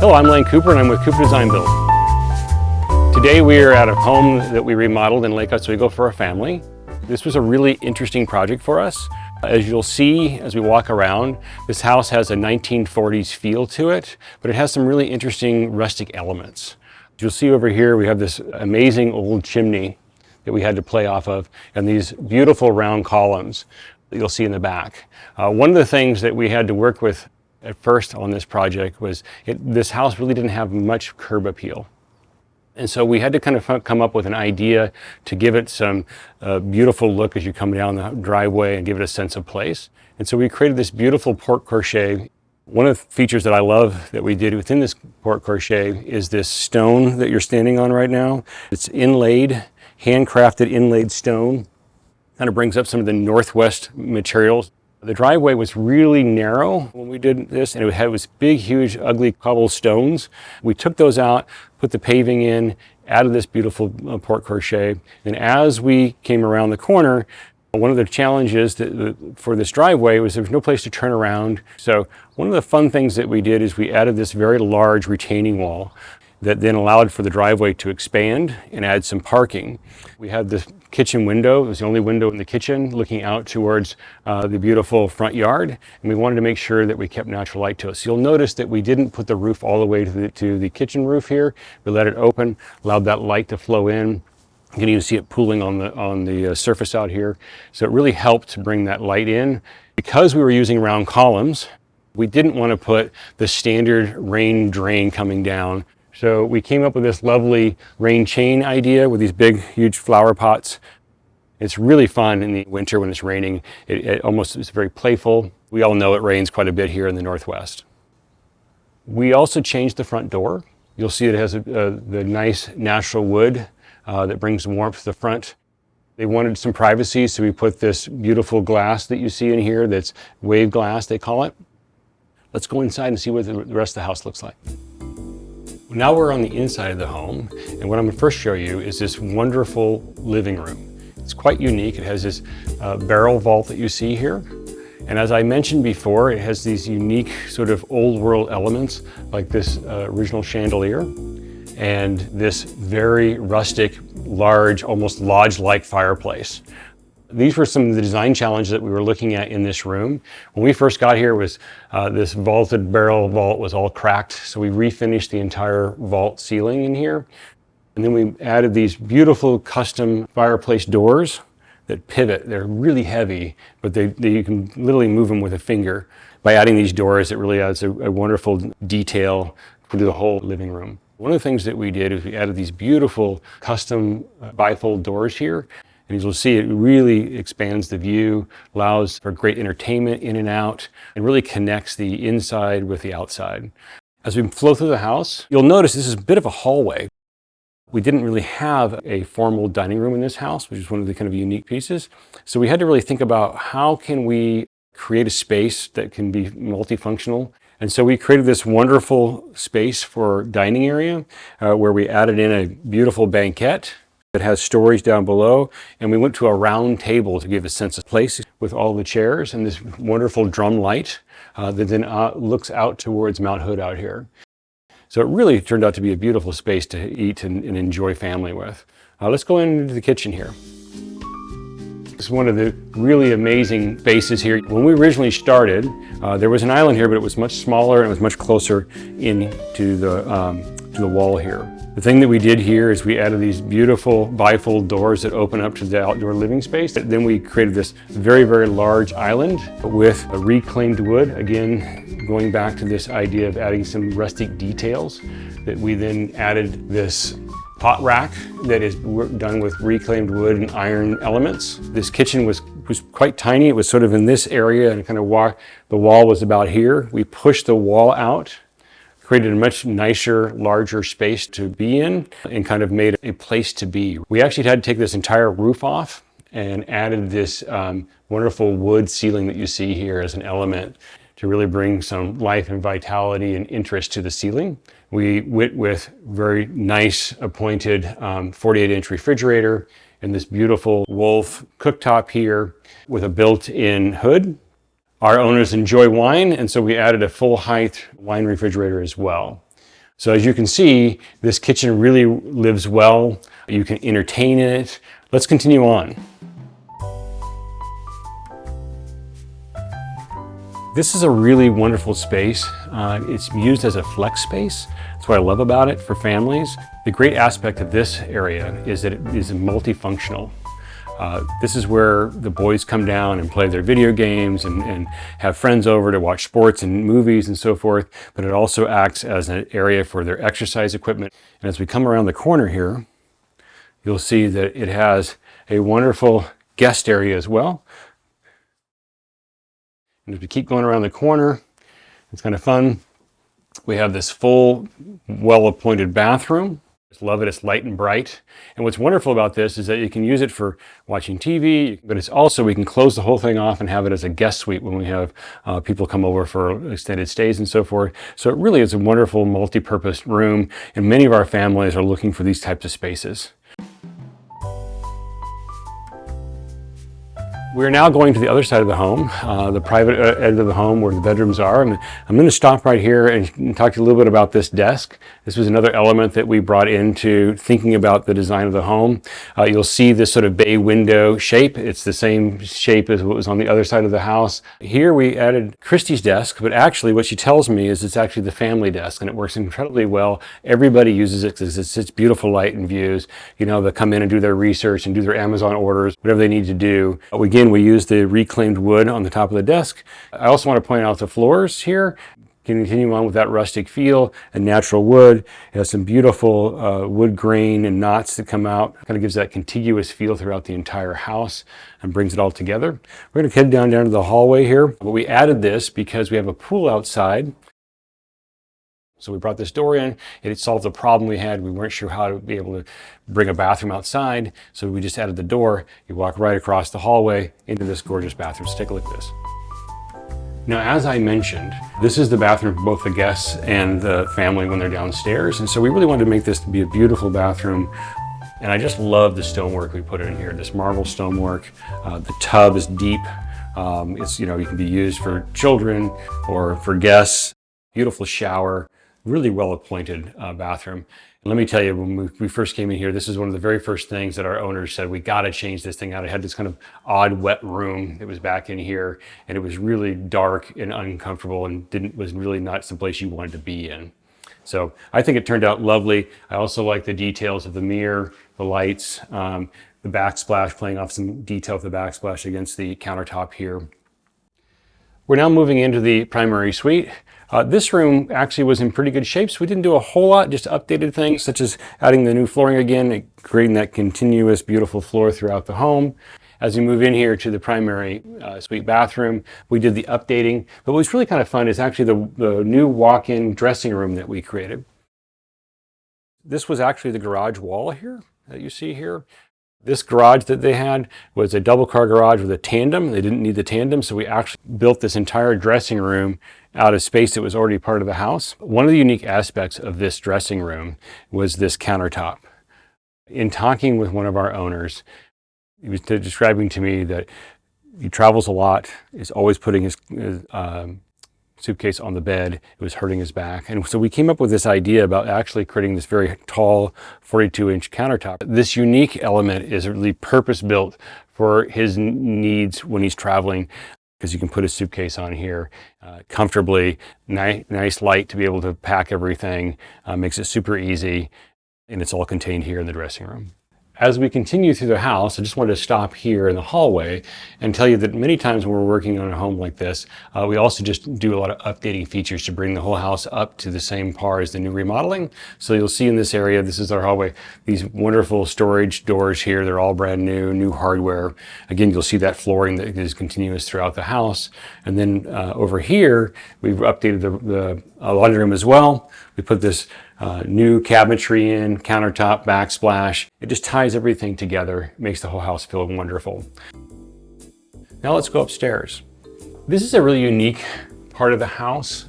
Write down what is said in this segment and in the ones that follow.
Hello, I'm Lane Cooper and I'm with Cooper Design Build. Today we are at a home that we remodeled in Lake Oswego for a family. This was a really interesting project for us. As you'll see as we walk around, this house has a 1940s feel to it, but it has some really interesting rustic elements. You'll see over here we have this amazing old chimney that we had to play off of, and these beautiful round columns that you'll see in the back. One of the things that we had to work with at first on this project was this house really didn't have much curb appeal. And so we had to kind of come up with an idea to give it some beautiful look as you come down the driveway and give it a sense of place. And so we created this beautiful porte cochere. One of the features that I love that we did within this porte cochere is this stone that you're standing on right now. It's inlaid, handcrafted inlaid stone. Kind of brings up some of the Northwest materials. The driveway was really narrow when we did this, and it had this big, huge, ugly cobblestones. We took those out, put the paving in, added this beautiful porte cochere. And as we came around the corner, one of the challenges for this driveway was there was no place to turn around. So one of the fun things that we did is we added this very large retaining wall that then allowed for the driveway to expand and add some parking. We had this kitchen window. It was the only window in the kitchen looking out towards the beautiful front yard, and we wanted to make sure that we kept natural light to it. So you'll notice that we didn't put the roof all the way to the kitchen roof here. We let it open, allowed that light to flow in. You can even see it pooling on the surface out here. So it really helped to bring that light in. Because we were using round columns, we didn't want to put the standard rain drain coming down. So we came up with this lovely rain chain idea with these big, huge flower pots. It's really fun in the winter when it's raining. It's very playful. We all know it rains quite a bit here in the Northwest. We also changed the front door. You'll see it has the nice natural wood that brings warmth to the front. They wanted some privacy, so we put this beautiful glass that you see in here that's wave glass, they call it. Let's go inside and see what the rest of the house looks like. Now we're on the inside of the home, and what I'm going to first show you is this wonderful living room. It's quite unique. It has this barrel vault that you see here. And as I mentioned before, it has these unique sort of old world elements like this original chandelier and this very rustic, large, almost lodge-like fireplace. These were some of the design challenges that we were looking at in this room. When we first got here, this vaulted barrel vault was all cracked, so we refinished the entire vault ceiling in here. And then we added these beautiful custom fireplace doors that pivot. They're really heavy, but you can literally move them with a finger. By adding these doors, it really adds a wonderful detail to the whole living room. One of the things that we did is we added these beautiful custom bifold doors here. And as you'll see, it really expands the view, allows for great entertainment in and out, and really connects the inside with the outside. As we flow through the house, you'll notice this is a bit of a hallway. We didn't really have a formal dining room in this house, which is one of the kind of unique pieces. So we had to really think about how can we create a space that can be multifunctional. And so we created this wonderful space for dining area where we added in a beautiful banquette. It has storage down below, and we went to a round table to give a sense of place with all the chairs and this wonderful drum light that then looks out towards Mount Hood out here. So it really turned out to be a beautiful space to eat and enjoy family with. Let's go into the kitchen here. This is one of the really amazing spaces here. When we originally started, there was an island here, but it was much smaller and it was much closer into the wall here. The thing that we did here is we added these beautiful bifold doors that open up to the outdoor living space. Then we created this very, very large island with a reclaimed wood. Again, going back to this idea of adding some rustic details, that we then added this pot rack that is done with reclaimed wood and iron elements. This kitchen was quite tiny. It was sort of in this area and kind of the wall was about here. We pushed the wall out, created a much nicer, larger space to be in, and kind of made a place to be. We actually had to take this entire roof off and added this wonderful wood ceiling that you see here as an element to really bring some life and vitality and interest to the ceiling. We went with very nice appointed 48-inch refrigerator and this beautiful Wolf cooktop here with a built-in hood. Our owners enjoy wine, and so we added a full-height wine refrigerator as well. So as you can see, this kitchen really lives well. You can entertain in it. Let's continue on. This is a really wonderful space. It's used as a flex space. That's what I love about it for families. The great aspect of this area is that it is multifunctional. This is where the boys come down and play their video games and have friends over to watch sports and movies and so forth, but it also acts as an area for their exercise equipment. And as we come around the corner here, you'll see that it has a wonderful guest area as well. And as we keep going around the corner, it's kind of fun. We have this full, well-appointed bathroom. Just love it, it's light and bright. And what's wonderful about this is that you can use it for watching TV, but it's also, we can close the whole thing off and have it as a guest suite when we have people come over for extended stays and so forth. So it really is a wonderful multi-purpose room, and many of our families are looking for these types of spaces. We're now going to the other side of the home, the private end of the home where the bedrooms are. And I'm going to stop right here and talk to you a little bit about this desk. This was another element that we brought into thinking about the design of the home. You'll see this sort of bay window shape. It's the same shape as what was on the other side of the house. Here we added Christy's desk, but actually what she tells me is it's actually the family desk, and it works incredibly well. Everybody uses it because it's such beautiful light and views. You know, they come in and do their research and do their Amazon orders, whatever they need to do. Again, we use the reclaimed wood on the top of the desk. I also want to point out the floors here. Continue on with that rustic feel and natural wood. It has some beautiful wood grain and knots that come out. Kind of gives that contiguous feel throughout the entire house and brings it all together. We're going to head down to the hallway here. But we added this because we have a pool outside. So we brought this door in, and it solved the problem we had. We weren't sure how to be able to bring a bathroom outside, so we just added the door. You walk right across the hallway into this gorgeous bathroom. So take a look at this. Now, as I mentioned, this is the bathroom for both the guests and the family when they're downstairs. And so we really wanted to make this to be a beautiful bathroom. And I just love the stonework we put in here, this marble stonework. The tub is deep. It's, you know, it can be used for children or for guests. Beautiful shower. Really well-appointed bathroom. And let me tell you, when we first came in here, this is one of the very first things that our owners said, we got to change this thing out. It had this kind of odd wet room that was back in here, and it was really dark and uncomfortable and was really not some place you wanted to be in. So I think it turned out lovely. I also like the details of the mirror, the lights, the backsplash, playing off some detail of the backsplash against the countertop here. We're now moving into the primary suite. This room actually was in pretty good shape, so we didn't do a whole lot, just updated things such as adding the new flooring again, creating that continuous beautiful floor throughout the home. As we move in here to the primary suite bathroom, we did the updating. But what's really kind of fun is actually the new walk-in dressing room that we created. This was actually the garage wall here that you see here. This garage that they had was a double car garage with a tandem. They didn't need the tandem, so we actually built this entire dressing room out of space that was already part of the house. One of the unique aspects of this dressing room was this countertop. In talking with one of our owners, he was describing to me that he travels a lot, is always putting his suitcase on the bed. It was hurting his back. And so we came up with this idea about actually creating this very tall 42-inch countertop. This unique element is really purpose-built for his needs when he's traveling, because you can put a suitcase on here comfortably, nice light to be able to pack everything, makes it super easy, and it's all contained here in the dressing room. As we continue through the house, I just wanted to stop here in the hallway and tell you that many times when we're working on a home like this, we also just do a lot of updating features to bring the whole house up to the same par as the new remodeling. So you'll see in this area, this is our hallway, these wonderful storage doors here. They're all brand new hardware. Again, you'll see that flooring that is continuous throughout the house. And then over here, we've updated the laundry room as well. We put this new cabinetry in, countertop, backsplash. It just ties everything together, makes the whole house feel wonderful. Now let's go upstairs. This is a really unique part of the house.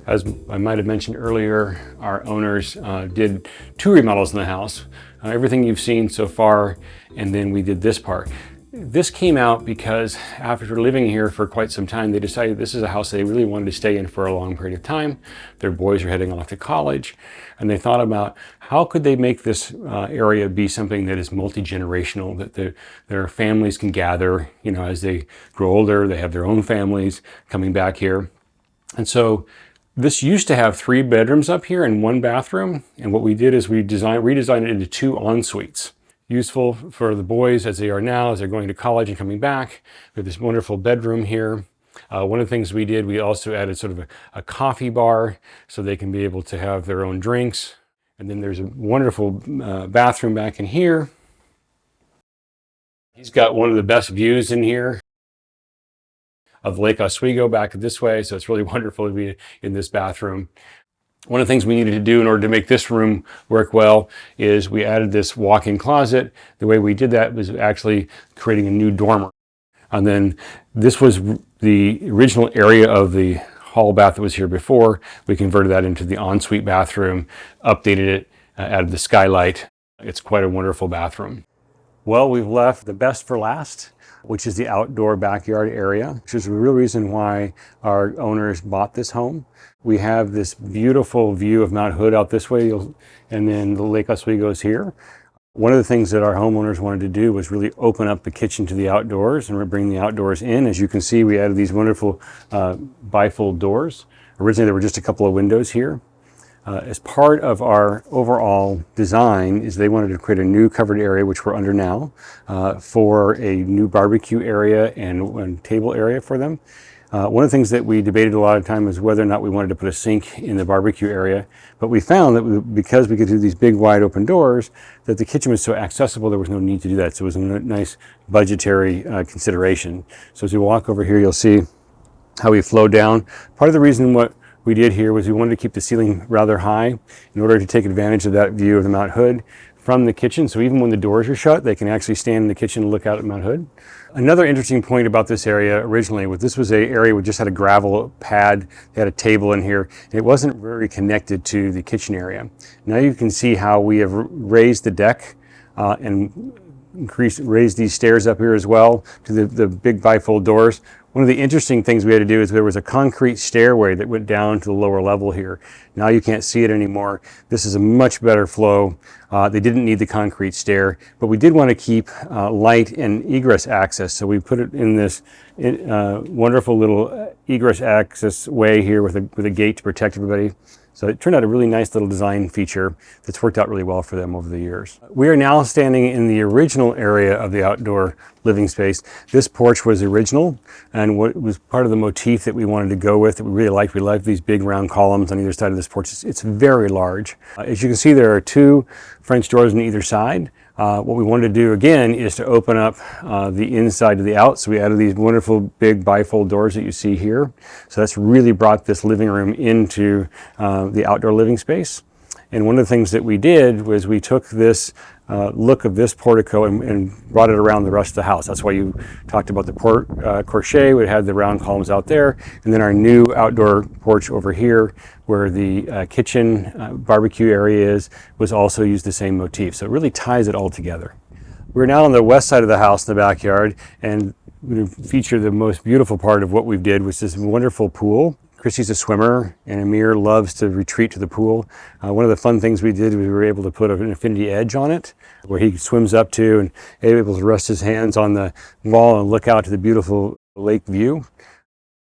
As I might have mentioned earlier, our owners did 2 remodels in the house. Everything you've seen so far, and then we did this part. This came out because after living here for quite some time, they decided this is a house they really wanted to stay in for a long period of time. Their boys are heading off to college, and they thought about how could they make this area be something that is multi-generational, that their families can gather, you know, as they grow older, they have their own families coming back here. And so this used to have 3 bedrooms up here and 1 bathroom. And what we did is we redesigned it into 2 en-suites. Useful for the boys as they are now, as they're going to college and coming back. We have this wonderful bedroom here. One of the things we did, we also added sort of a coffee bar so they can be able to have their own drinks. And then there's a wonderful bathroom back in here. He's got one of the best views in here of Lake Oswego back this way, so it's really wonderful to be in this bathroom. One of the things we needed to do in order to make this room work well is we added this walk-in closet. The way we did that was actually creating a new dormer. And then this was the original area of the hall bath that was here before. We converted that into the ensuite bathroom, updated it, added the skylight. It's quite a wonderful bathroom. Well, we've left the best for last, which is the outdoor backyard area, which is the real reason why our owners bought this home. We have this beautiful view of Mount Hood out this way, and then the Lake Oswego is here. One of the things that our homeowners wanted to do was really open up the kitchen to the outdoors and bring the outdoors in. As you can see, we added these wonderful bifold doors. Originally, there were just a couple of windows here. As part of our overall design is they wanted to create a new covered area, which we're under now, for a new barbecue area and table area for them. One of the things that we debated a lot of time is whether or not we wanted to put a sink in the barbecue area, but we found that because we could do these big wide open doors, that the kitchen was so accessible there was no need to do that. So it was a nice budgetary consideration. So as we walk over here, you'll see how we flow down. Part of the reason what we did here was we wanted to keep the ceiling rather high in order to take advantage of that view of the Mount Hood from the kitchen. So even when the doors are shut, they can actually stand in the kitchen and look out at Mount Hood. Another interesting point about this area originally was this was an area we just had a gravel pad. They had a table in here. It wasn't very connected to the kitchen area. Now you can see how we have raised the deck and raised these stairs up here as well to the big bifold doors. One of the interesting things we had to do is there was a concrete stairway that went down to the lower level here. Now you can't see it anymore. This is a much better flow. They didn't need the concrete stair, but we did want to keep light and egress access. So we put it in this wonderful little egress access way here with a gate to protect everybody. So it turned out a really nice little design feature that's worked out really well for them over the years. We are now standing in the original area of the outdoor living space. This porch was original and what was part of the motif that we wanted to go with that we really liked. We liked these big round columns on either side of this porch. It's very large. As you can see, there are 2 French doors on either side. What we wanted to do again is to open up the inside to the out. So we added these wonderful big bifold doors that you see here. So that's really brought this living room into the outdoor living space. And one of the things that we did was we took this look of this portico and brought it around the rest of the house. That's why you talked about the crochet. We had the round columns out there. And then our new outdoor porch over here where the kitchen barbecue area is was also used the same motif. So it really ties it all together. We're now on the west side of the house in the backyard and we feature the most beautiful part of what we did, which is this wonderful pool. Christy's a swimmer and Amir loves to retreat to the pool. One of the fun things we did was we were able to put an infinity edge on it where he swims up to and able to rest his hands on the wall and look out to the beautiful lake view.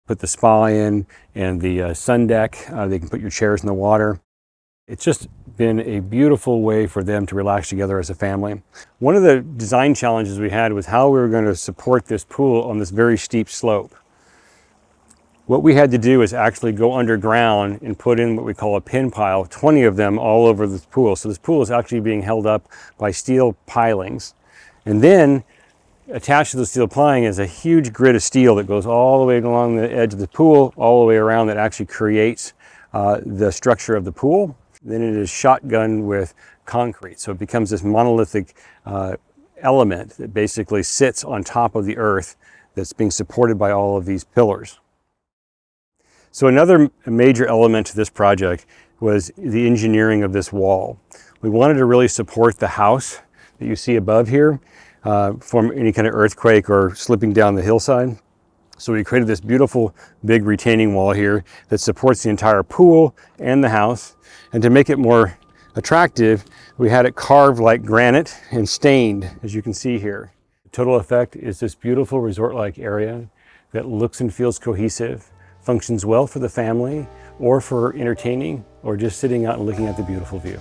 Put the spa in and the sun deck. They can put your chairs in the water. It's just been a beautiful way for them to relax together as a family. One of the design challenges we had was how we were going to support this pool on this very steep slope. What we had to do is actually go underground and put in what we call a pin pile, 20 of them all over this pool. So this pool is actually being held up by steel pilings. And then attached to the steel piling is a huge grid of steel that goes all the way along the edge of the pool, all the way around that actually creates the structure of the pool. Then it is shotgunned with concrete. So it becomes this monolithic element that basically sits on top of the earth that's being supported by all of these pillars. So another major element to this project was the engineering of this wall. We wanted to really support the house that you see above here. from any kind of earthquake or slipping down the hillside. So we created this beautiful big retaining wall here that supports the entire pool and the house. And to make it more attractive, we had it carved like granite and stained, as you can see here. The total effect is this beautiful resort-like area that looks and feels cohesive, functions well for the family or for entertaining or just sitting out and looking at the beautiful view.